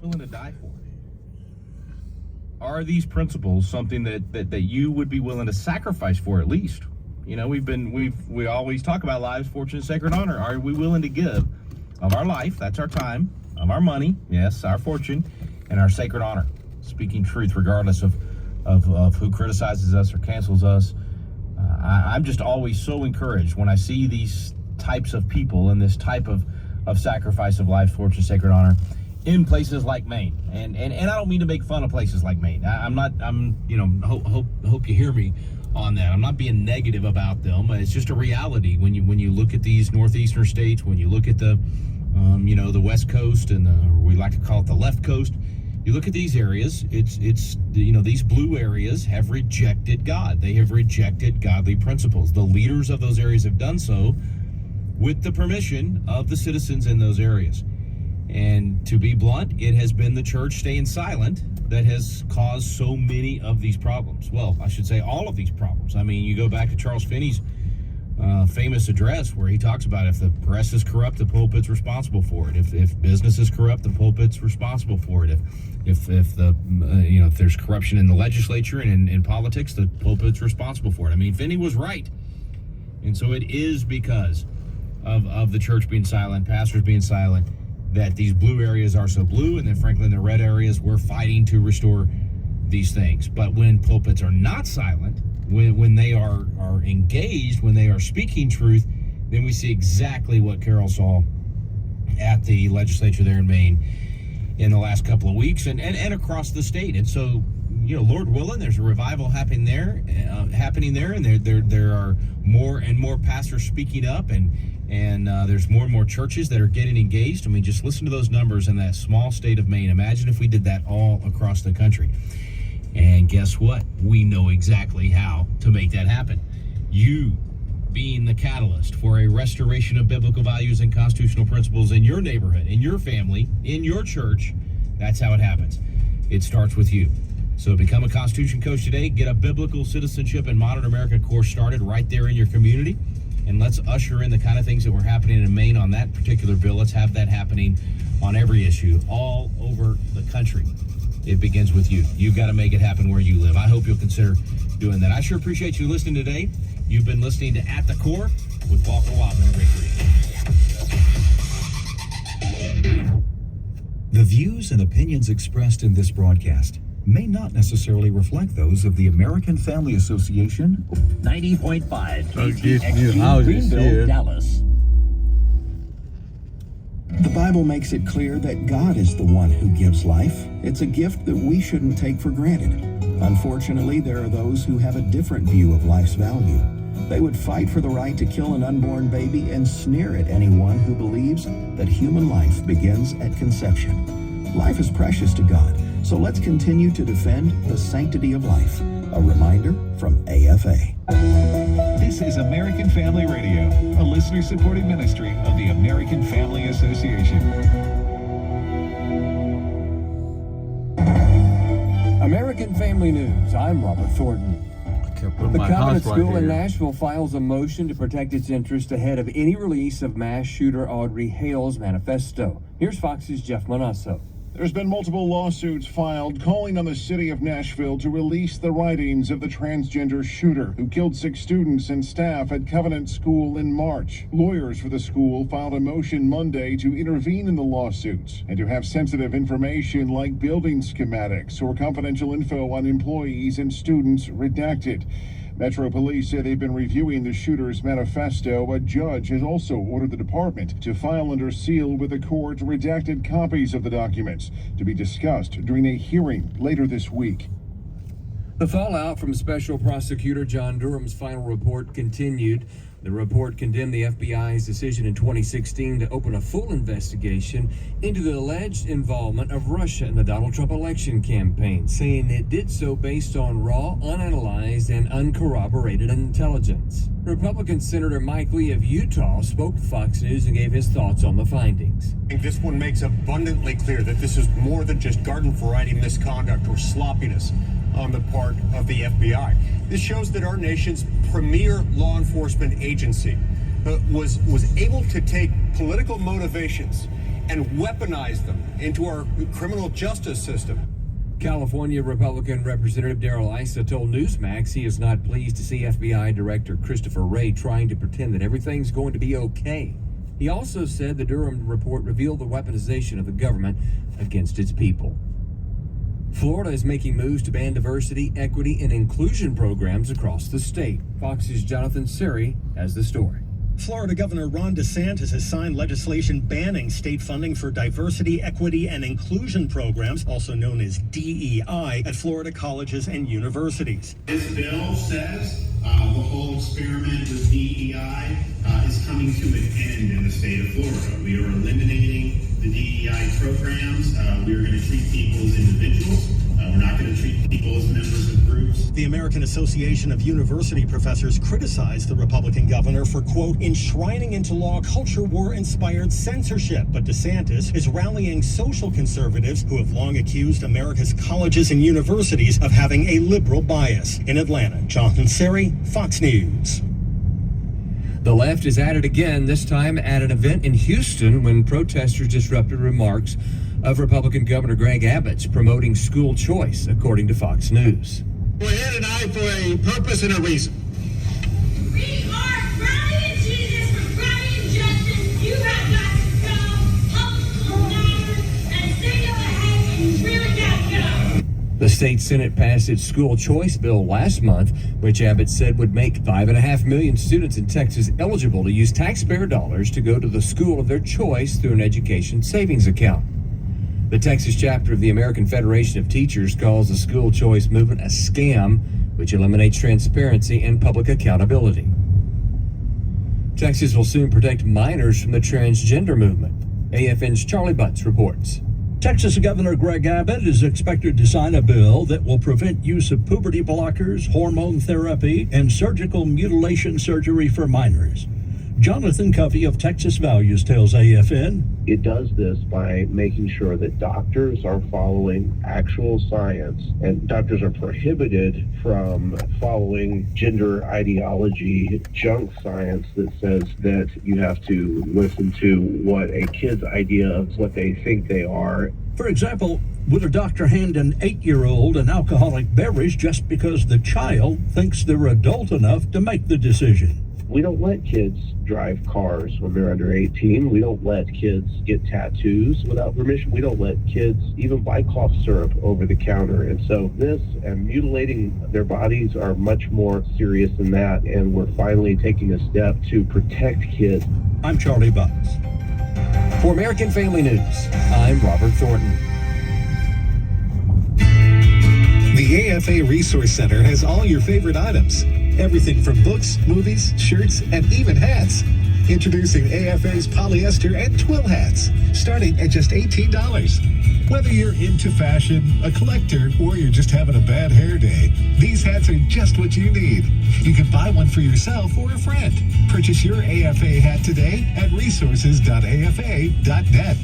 willing to die for? Are these principles something that you would be willing to sacrifice for at least? You know, we always talk about lives, fortune, sacred honor. Are we willing to give of our life, that's our time, of our money, yes, our fortune, and our sacred honor, speaking truth regardless of who criticizes us or cancels us? I'm just always so encouraged when I see these types of people and this type of sacrifice of life, fortune, sacred honor in places like Maine. And I don't mean to make fun of places like Maine. Hope you hear me on that. I'm not being negative about them. It's just a reality when you look at these northeastern states, when you look at the the West Coast and we like to call it the left coast. You look at these areas, these blue areas have rejected God. They have rejected godly principles. The leaders of those areas have done so with the permission of the citizens in those areas. And to be blunt, it has been the church staying silent that has caused so many of these problems. Well, I should say all of these problems. I mean, you go back to Charles Finney's famous address where he talks about if the press is corrupt, the pulpit's responsible for it. If business is corrupt, the pulpit's responsible for it. If there's corruption in the legislature and in politics, the pulpit's responsible for it. I mean, Finney was right. And so it is because of the church being silent, pastors being silent, that these blue areas are so blue, and then frankly in the red areas we're fighting to restore these things. But when pulpits are not silent, when they are engaged, when they are speaking truth, then we see exactly what Carol saw at the legislature there in Maine in the last couple of weeks and across the state. And so, Lord willing, there's a revival happening there, and there are more and more pastors speaking up, and there's more and more churches that are getting engaged. I mean, just listen to those numbers in that small state of Maine. Imagine if we did that all across the country. And guess what? We know exactly how to make that happen. You being the catalyst for a restoration of biblical values and constitutional principles in your neighborhood, in your family, in your church, that's how it happens. It starts with you. So become a Constitution coach today. Get a biblical citizenship and modern America course started right there in your community. And let's usher in the kind of things that were happening in Maine on that particular bill. Let's have that happening on every issue all over the country. It begins with you. You've got to make it happen where you live. I hope you'll consider doing that. I sure appreciate you listening today. You've been listening to At the Core with Walker Wildman and Rick Reed. The views and opinions expressed in this broadcast may not necessarily reflect those of the American Family Association. 90.5 KTXG Greenville, Dallas. The Bible makes it clear that God is the one who gives life. It's a gift that we shouldn't take for granted. Unfortunately, there are those who have a different view of life's value. They would fight for the right to kill an unborn baby and sneer at anyone who believes that human life begins at conception. Life is precious to God, so let's continue to defend the sanctity of life. A reminder from AFA. This is American Family Radio, a listener-supported ministry of the American Family Association. American Family News, I'm Robert Thornton. The Covenant School in Nashville files a motion to protect its interest ahead of any release of mass shooter Audrey Hale's manifesto. Here's Fox's Jeff Manasso. There's been multiple lawsuits filed calling on the city of Nashville to release the writings of the transgender shooter who killed 6 students and staff at Covenant School in March. Lawyers for the school filed a motion Monday to intervene in the lawsuits and to have sensitive information like building schematics or confidential info on employees and students redacted. Metro Police say they've been reviewing the shooter's manifesto. A judge has also ordered the department to file under seal with the court redacted copies of the documents to be discussed during a hearing later this week. The fallout from Special Prosecutor John Durham's final report continued. The report condemned the FBI's decision in 2016 to open a full investigation into the alleged involvement of Russia in the Donald Trump election campaign, saying it did so based on raw, unanalyzed, and uncorroborated intelligence. Republican Senator Mike Lee of Utah spoke to Fox News and gave his thoughts on the findings. I think this one makes abundantly clear that this is more than just garden variety misconduct or sloppiness on the part of the FBI. This shows that our nation's premier law enforcement agency was able to take political motivations and weaponize them into our criminal justice system. California Republican Representative Darrell Issa told Newsmax he is not pleased to see FBI Director Christopher Wray trying to pretend that everything's going to be okay. He also said the Durham report revealed the weaponization of the government against its people. Florida is making moves to ban diversity, equity, and inclusion programs across the state. Fox's Jonathan Siri has the story. Florida Governor Ron DeSantis has signed legislation banning state funding for diversity, equity, and inclusion programs, also known as DEI, at Florida colleges and universities. This bill says the whole experiment with DEI is coming to an end in the state of Florida. We are eliminating the DEI programs. We are going to treat people as individuals. We're not going to treat people as members of groups. The American Association of University Professors criticized the Republican governor for, quote, enshrining into law culture war-inspired censorship. But DeSantis is rallying social conservatives who have long accused America's colleges and universities of having a liberal bias. In Atlanta, Jonathan Siri, Fox News. The left is at it again, this time at an event in Houston when protesters disrupted remarks of Republican Governor Greg Abbott's promoting school choice, according to Fox News. We're here tonight for a purpose and a reason. We are rallying Jesus for rallying justice. You have got to go. Homeschool matters, and stay ahead, and you really got to go. The state Senate passed its school choice bill last month, which Abbott said would make 5.5 million students in Texas eligible to use taxpayer dollars to go to the school of their choice through an education savings account. The Texas chapter of the American Federation of Teachers calls the school choice movement a scam, which eliminates transparency and public accountability. Texas will soon protect minors from the transgender movement. AFN's Charlie Butts reports. Texas Governor Greg Abbott is expected to sign a bill that will prevent use of puberty blockers, hormone therapy, and surgical mutilation surgery for minors. Jonathan Covey of Texas Values tells AFN. It does this by making sure that doctors are following actual science, and doctors are prohibited from following gender ideology junk science that says that you have to listen to what a kid's idea of what they think they are. For example, would a doctor hand an 8-year-old an alcoholic beverage just because the child thinks they're adult enough to make the decision? We don't let kids drive cars when they're under 18. We don't let kids get tattoos without permission. We don't let kids even buy cough syrup over the counter. And so this and mutilating their bodies are much more serious than that. And we're finally taking a step to protect kids. I'm Charlie Butts. For American Family News, I'm Robert Thornton. The AFA Resource Center has all your favorite items. Everything from books, movies, shirts, and even hats. Introducing AFA's polyester and twill hats, starting at just $18. Whether you're into fashion, a collector, or you're just having a bad hair day, these hats are just what you need. You can buy one for yourself or a friend. Purchase your AFA hat today at resources.afa.net.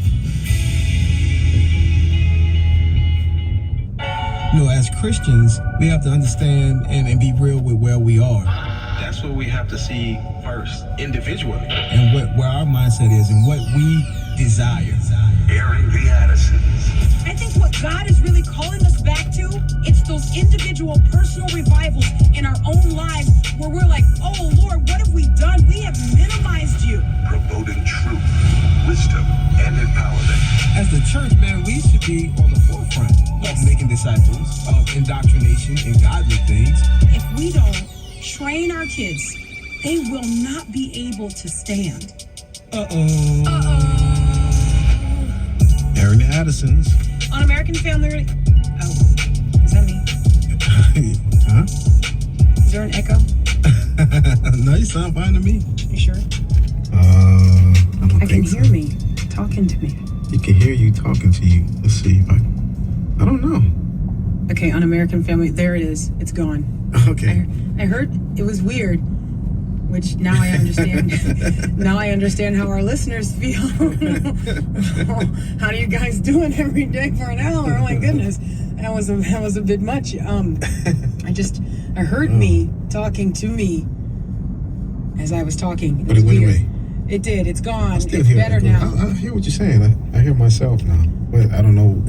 You know, as Christians, we have to understand and be real with where we are. That's what we have to see first, individually. And where our mindset is and what we desire. Airing the Addisons. I think what God is really calling us back to, it's those individual personal revivals in our own lives where we're like, oh Lord, what have we done? We have minimized you. Promoting truth, wisdom, and empowerment. As the church, man, we should be on the forefront of making disciples, of indoctrination and godly things. If we don't train our kids, they will not be able to stand. Airing the Addisons. On American Family Radio. Oh, is that me? Huh? Is there an echo? No, you sound fine to me. You sure? I can hear me talking to me. You can hear you talking to you. Let's see if I don't know. Okay, on American Family, there it is. It's gone. Okay. I heard it was weird, which now I understand. Now I understand how our listeners feel. How are you guys doing every day for an hour? Oh my goodness, that was a bit much. I heard me talking to me as I was talking. But it went away. It did. It's gone. I still It's hear better it. now. I hear what you're saying. I hear myself now, but I don't know.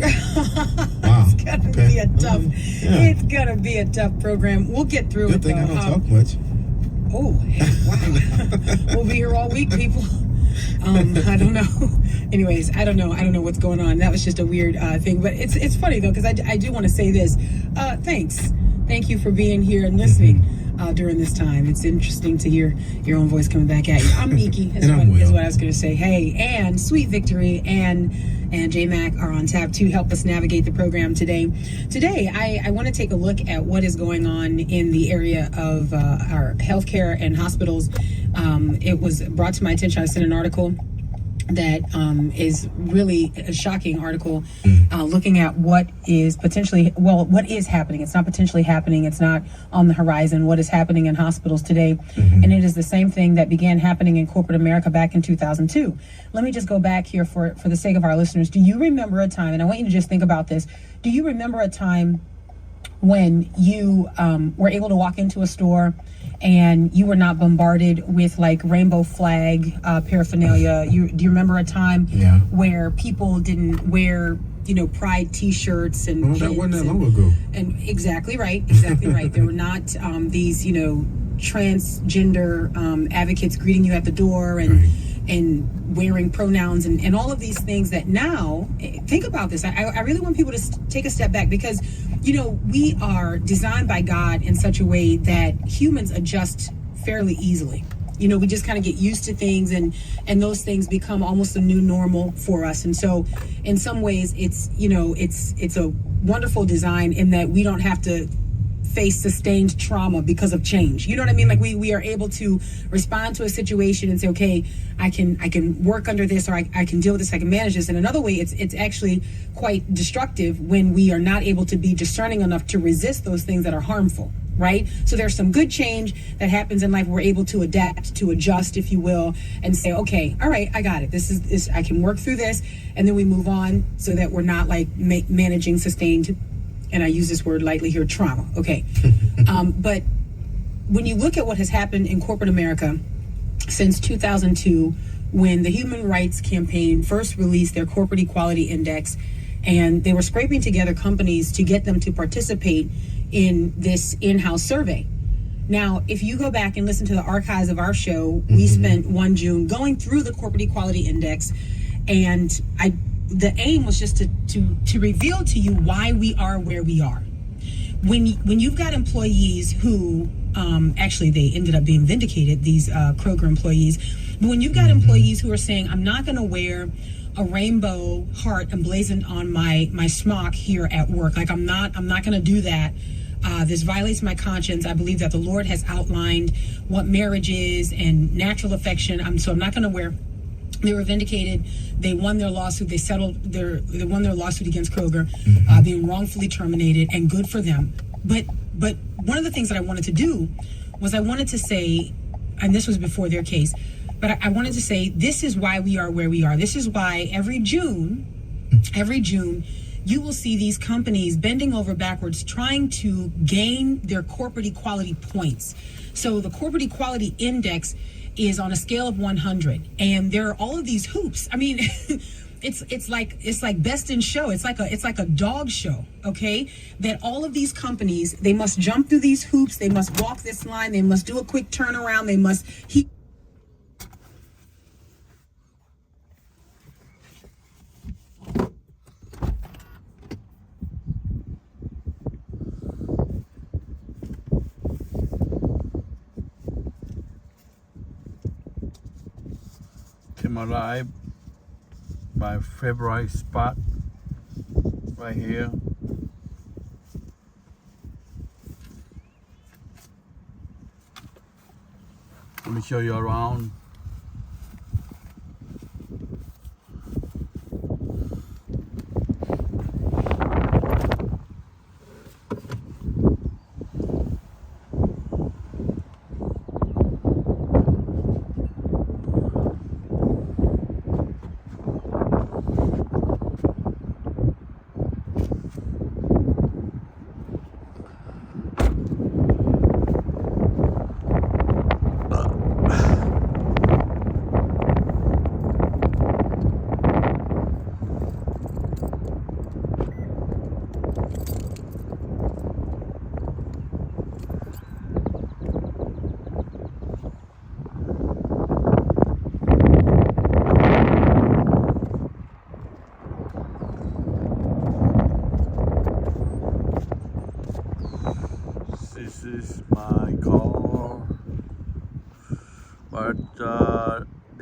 Wow. It's gonna be a tough. It's gonna be a tough program. We'll get through Good it. thing though. I don't talk much. Oh, wow. We'll be here all week, people. I don't know. Anyways, I don't know. I don't know what's going on. That was just a weird thing. But it's funny, though, because I do want to say this. Thanks. Thank you for being here and listening during this time. It's interesting to hear your own voice coming back at you. I'm Miki, is what I was going to say. Hey, and Sweet Victory and J-Mac are on tap to help us navigate the program today. Today, I want to take a look at what is going on in the area of our healthcare and hospitals. It was brought to my attention. I sent an article that is really a shocking article looking at what is happening. It's not potentially happening. It's not on the horizon. What is happening in hospitals today. And it is the same thing that began happening in corporate America back in 2002. Let me just go back here for the sake of our listeners. Do you remember a time, and I want you to just think about this, do you remember a time when you were able to walk into a store and you were not bombarded with like rainbow flag paraphernalia? Do you remember a time where people didn't wear, pride t-shirts and that wasn't that long ago. And exactly right. There were not these, transgender advocates greeting you at the door and wearing pronouns and all of these things that now, think about this. I really want people to take a step back because, we are designed by God in such a way that humans adjust fairly easily. We just kind of get used to things and those things become almost a new normal for us. And so in some ways it's a wonderful design in that we don't have to face sustained trauma because of change. You know what I mean? Like we are able to respond to a situation and say, okay, I can work under this, or I can deal with this, I can manage this. And another way, it's actually quite destructive when we are not able to be discerning enough to resist those things that are harmful. Right? So there's some good change that happens in life. We're able to adapt, to adjust, if you will, and say, okay, all right, I got it. This is I can work through this. And then we move on so that we're not like managing sustained, and I use this word lightly here, trauma. Okay. But when you look at what has happened in corporate America since 2002, when the Human Rights Campaign first released their Corporate Equality Index, and they were scraping together companies to get them to participate in this in-house survey. Now, if you go back and listen to the archives of our show, we spent 1 June going through the Corporate Equality Index, and the aim was just to reveal to you why we are where we are. When you've got employees who actually they ended up being vindicated, these Kroger employees, but when you've got employees who are saying, I'm not going to wear a rainbow heart emblazoned on my smock here at work, like I'm not going to do that. This violates my conscience. I believe that the Lord has outlined what marriage is and natural affection. So I'm not going to wear. They were vindicated. They won their lawsuit. They settled they won their lawsuit against Kroger, being wrongfully terminated, and good for them. But one of the things that I wanted to do was I wanted to say, and this was before their case, but I wanted to say this is why we are where we are. This is why every June, you will see these companies bending over backwards trying to gain their corporate equality points. So the Corporate Equality Index is on a scale of 100, and there are all of these hoops. I mean, it's like best in show. It's like a dog show, okay? That all of these companies, they must jump through these hoops, they must walk this line, they must do a quick turnaround, they must Came alive by February spot right here. Let me show you around.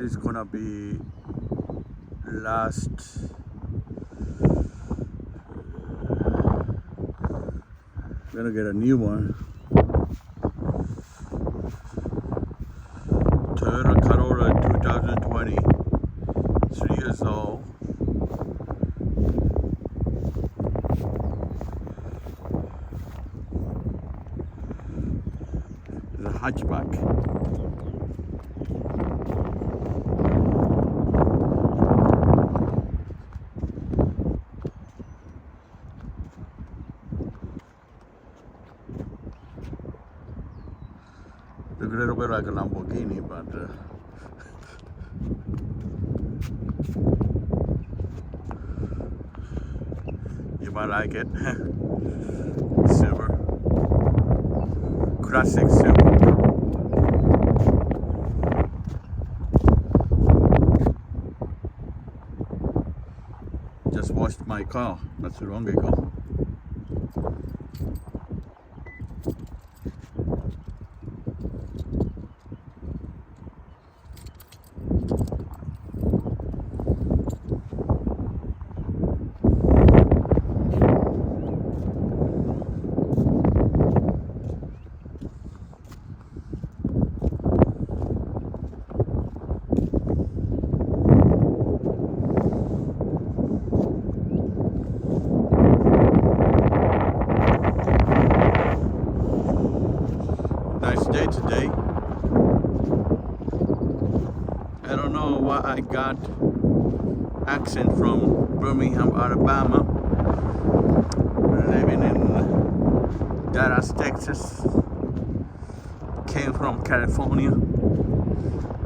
This is gonna be last gonna get a new one. Toyota Corolla 2020, 3 years old. It's a hatchback. Look a little bit like a Lamborghini, but you might like it. Silver, classic silver. Just washed my car not too long ago. Nice day today. I don't know why I got accent from Birmingham, Alabama. Living in Dallas, Texas. Came from California.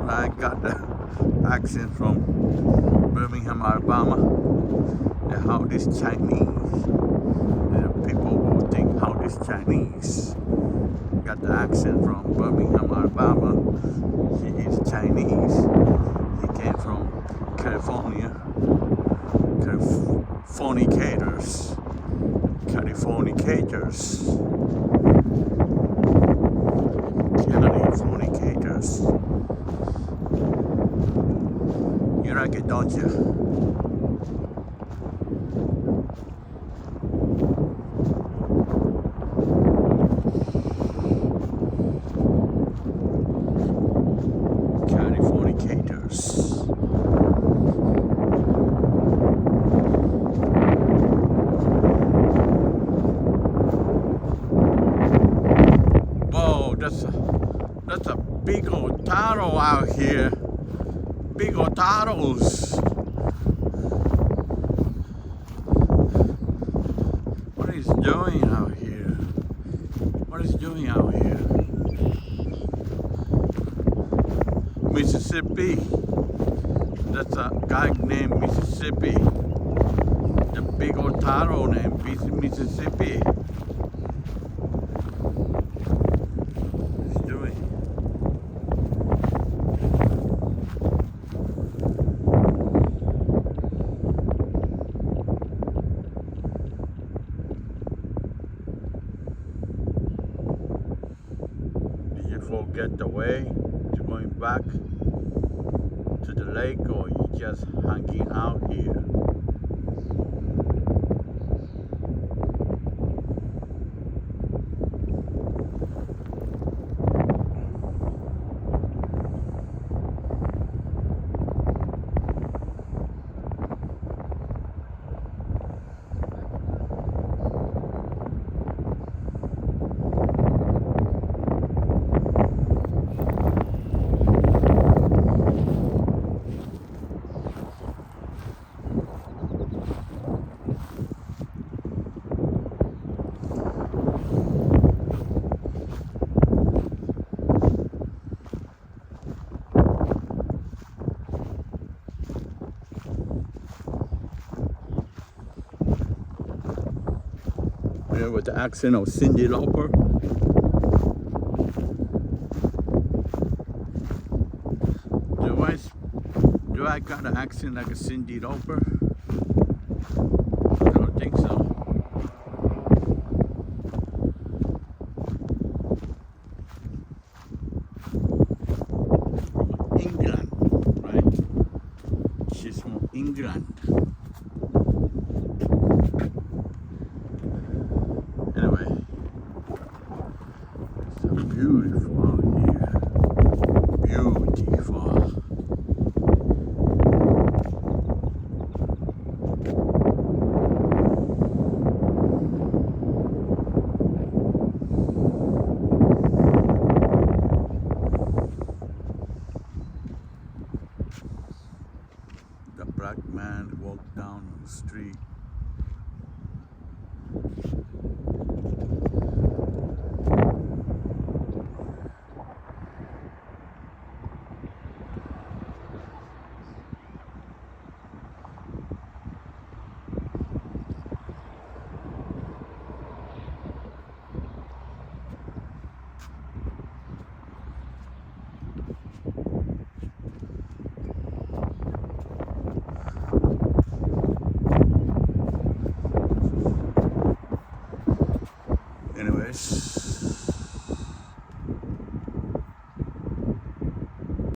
I got the accent from Birmingham, Alabama. The how this Chinese. The people who think how this Chinese. Got the accent from Birmingham, Alabama. He is Chinese. He came from California. Californicators. Californicators. Californicators. You like it, don't you? Whoa, that's a big old turtle out here. Big old turtles. What is doing out here? What is doing out here? Mississippi. That's a guy named Mississippi. The big old turtle named Mississippi. Forget the way to going back to the lake, or you just hanging out here? With the accent of Cyndi Lauper. Do I got an accent like a Cyndi Lauper? I don't think so. England, right? England. Anyway, it's so beautiful out here. Beautiful. The black man walked down the street.